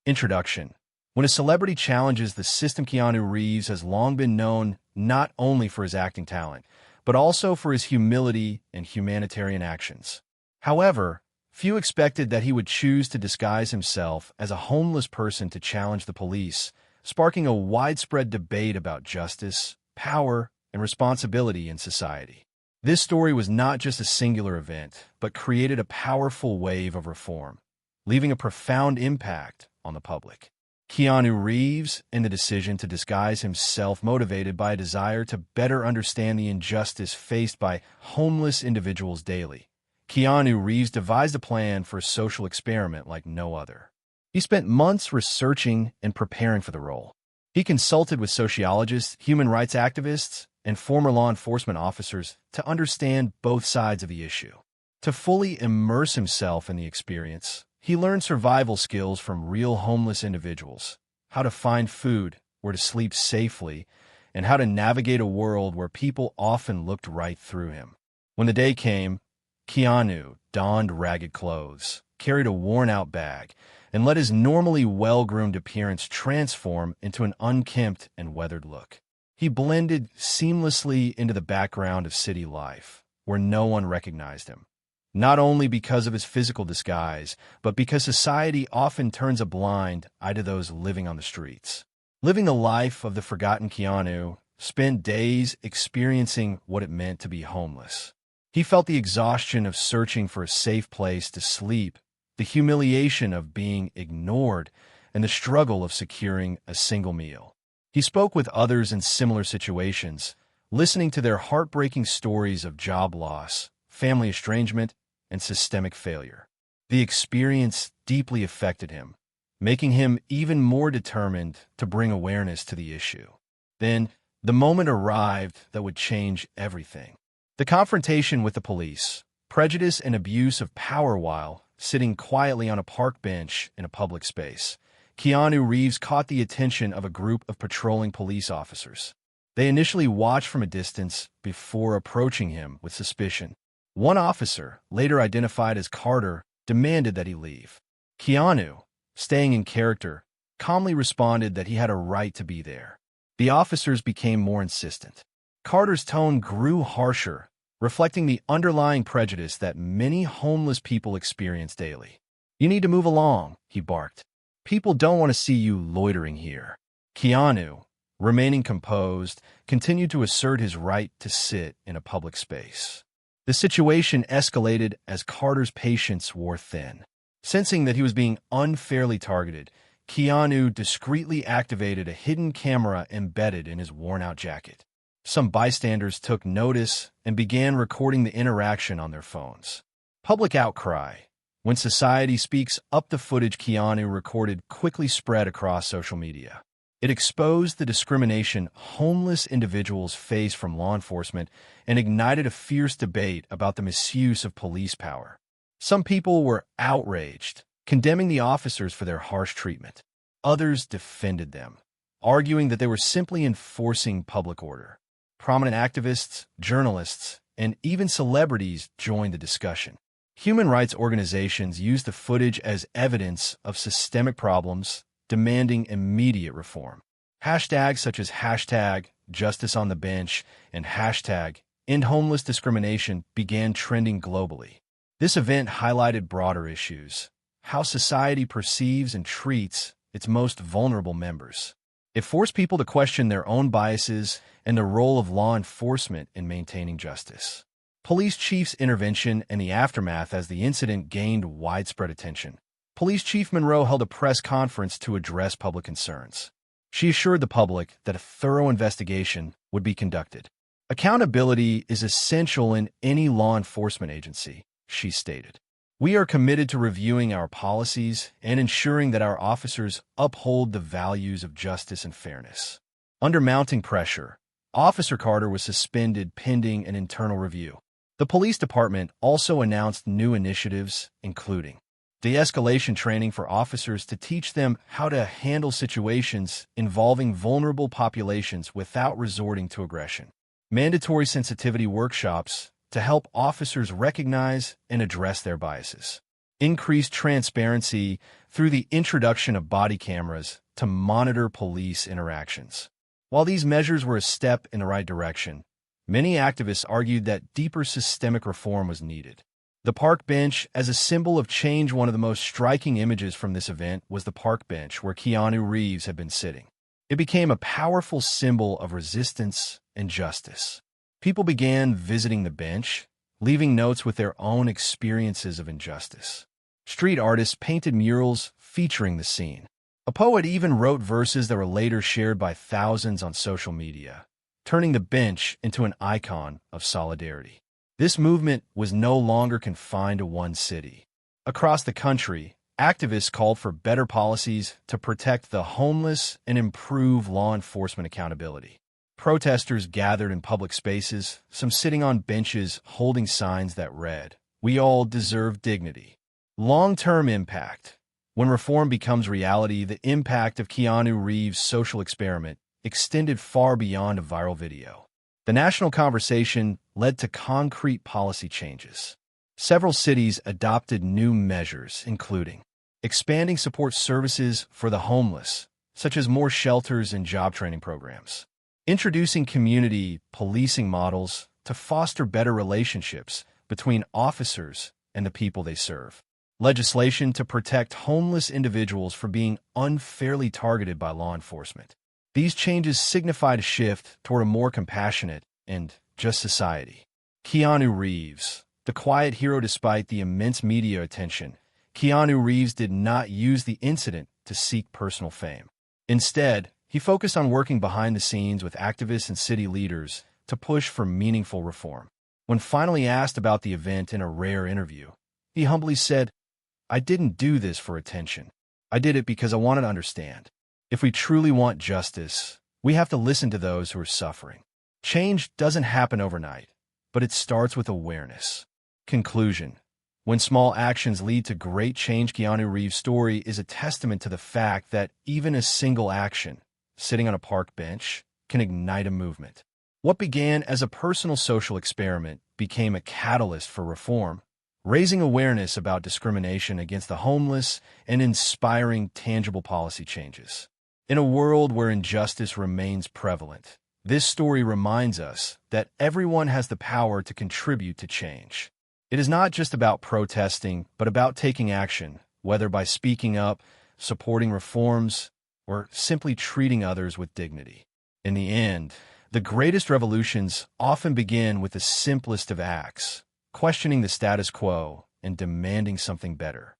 Introduction. When a celebrity challenges the system, Keanu Reeves has long been known not only for his acting talent, but also for his humility and humanitarian actions. However, few expected that he would choose to disguise himself as a homeless person to challenge the police, sparking a widespread debate about justice, power, and responsibility in society. This story was not just a singular event, but created a powerful wave of reform, leaving a profound impact on the public. Keanu Reeves and the decision to disguise himself motivated by a desire to better understand the injustice faced by homeless individuals daily. Keanu Reeves devised a plan for a social experiment like no other. He spent months researching and preparing for the role. He consulted with sociologists, human rights activists, and former law enforcement officers to understand both sides of the issue. To fully immerse himself in the experience, he learned survival skills from real homeless individuals, how to find food, where to sleep safely, and how to navigate a world where people often looked right through him. When the day came, Keanu donned ragged clothes, carried a worn-out bag, and let his normally well-groomed appearance transform into an unkempt and weathered look. He blended seamlessly into the background of city life, where no one recognized him. Not only because of his physical disguise, but because society often turns a blind eye to those living on the streets. Living the life of the forgotten, Keanu spent days experiencing what it meant to be homeless. He felt the exhaustion of searching for a safe place to sleep, the humiliation of being ignored, and the struggle of securing a single meal. He spoke with others in similar situations, listening to their heartbreaking stories of job loss, family estrangement, and systemic failure. The experience deeply affected him, making him even more determined to bring awareness to the issue. Then, the moment arrived that would change everything. The confrontation with the police, prejudice and abuse of power while sitting quietly on a park bench in a public space. Keanu Reeves caught the attention of a group of patrolling police officers. They initially watched from a distance before approaching him with suspicion. One officer, later identified as Carter, demanded that he leave. Keanu, staying in character, calmly responded that he had a right to be there. The officers became more insistent. Carter's tone grew harsher, reflecting the underlying prejudice that many homeless people experience daily. "You need to move along," he barked. "People don't want to see you loitering here." Keanu, remaining composed, continued to assert his right to sit in a public space. The situation escalated as Carter's patience wore thin. Sensing that he was being unfairly targeted, Keanu discreetly activated a hidden camera embedded in his worn-out jacket. Some bystanders took notice and began recording the interaction on their phones. Public outcry. When society speaks up, the footage Keanu recorded quickly spread across social media. It exposed the discrimination homeless individuals face from law enforcement and ignited a fierce debate about the misuse of police power. Some people were outraged, condemning the officers for their harsh treatment. Others defended them, arguing that they were simply enforcing public order. Prominent activists, journalists, and even celebrities joined the discussion. Human rights organizations used the footage as evidence of systemic problems, demanding immediate reform. Hashtags such as #JusticeOnTheBench and #EndHomelessDiscrimination began trending globally. This event highlighted broader issues: how society perceives and treats its most vulnerable members. It forced people to question their own biases and the role of law enforcement in maintaining justice. Police chief's intervention and the aftermath. As the incident gained widespread attention, Police Chief Monroe held a press conference to address public concerns. She assured the public that a thorough investigation would be conducted. "Accountability is essential in any law enforcement agency," she stated. "We are committed to reviewing our policies and ensuring that our officers uphold the values of justice and fairness." Under mounting pressure, Officer Carter was suspended pending an internal review. The police department also announced new initiatives, including de-escalation training for officers to teach them how to handle situations involving vulnerable populations without resorting to aggression, mandatory sensitivity workshops to help officers recognize and address their biases, increased transparency through the introduction of body cameras to monitor police interactions. While these measures were a step in the right direction, many activists argued that deeper systemic reform was needed. The park bench, as a symbol of change, one of the most striking images from this event was the park bench where Keanu Reeves had been sitting. It became a powerful symbol of resistance and justice. People began visiting the bench, leaving notes with their own experiences of injustice. Street artists painted murals featuring the scene. A poet even wrote verses that were later shared by thousands on social media, turning the bench into an icon of solidarity. This movement was no longer confined to one city. Across the country, activists called for better policies to protect the homeless and improve law enforcement accountability. Protesters gathered in public spaces, some sitting on benches holding signs that read, "We all deserve dignity." Long-term impact. When reform becomes reality, the impact of Keanu Reeves' social experiment extended far beyond a viral video. The national conversation led to concrete policy changes. Several cities adopted new measures, including expanding support services for the homeless, such as more shelters and job training programs, introducing community policing models to foster better relationships between officers and the people they serve, legislation to protect homeless individuals from being unfairly targeted by law enforcement. These changes signified a shift toward a more compassionate and just society. Keanu Reeves, the quiet hero despite the immense media attention, Keanu Reeves did not use the incident to seek personal fame. Instead, he focused on working behind the scenes with activists and city leaders to push for meaningful reform. When finally asked about the event in a rare interview, he humbly said, "I didn't do this for attention. I did it because I wanted to understand. If we truly want justice, we have to listen to those who are suffering." Change doesn't happen overnight, but it starts with awareness. Conclusion. When small actions lead to great change, Keanu Reeves' story is a testament to the fact that even a single action, sitting on a park bench, can ignite a movement. What began as a personal social experiment became a catalyst for reform, raising awareness about discrimination against the homeless and inspiring tangible policy changes. In a world where injustice remains prevalent, this story reminds us that everyone has the power to contribute to change. It is not just about protesting, but about taking action, whether by speaking up, supporting reforms, or simply treating others with dignity. In the end, the greatest revolutions often begin with the simplest of acts, questioning the status quo and demanding something better.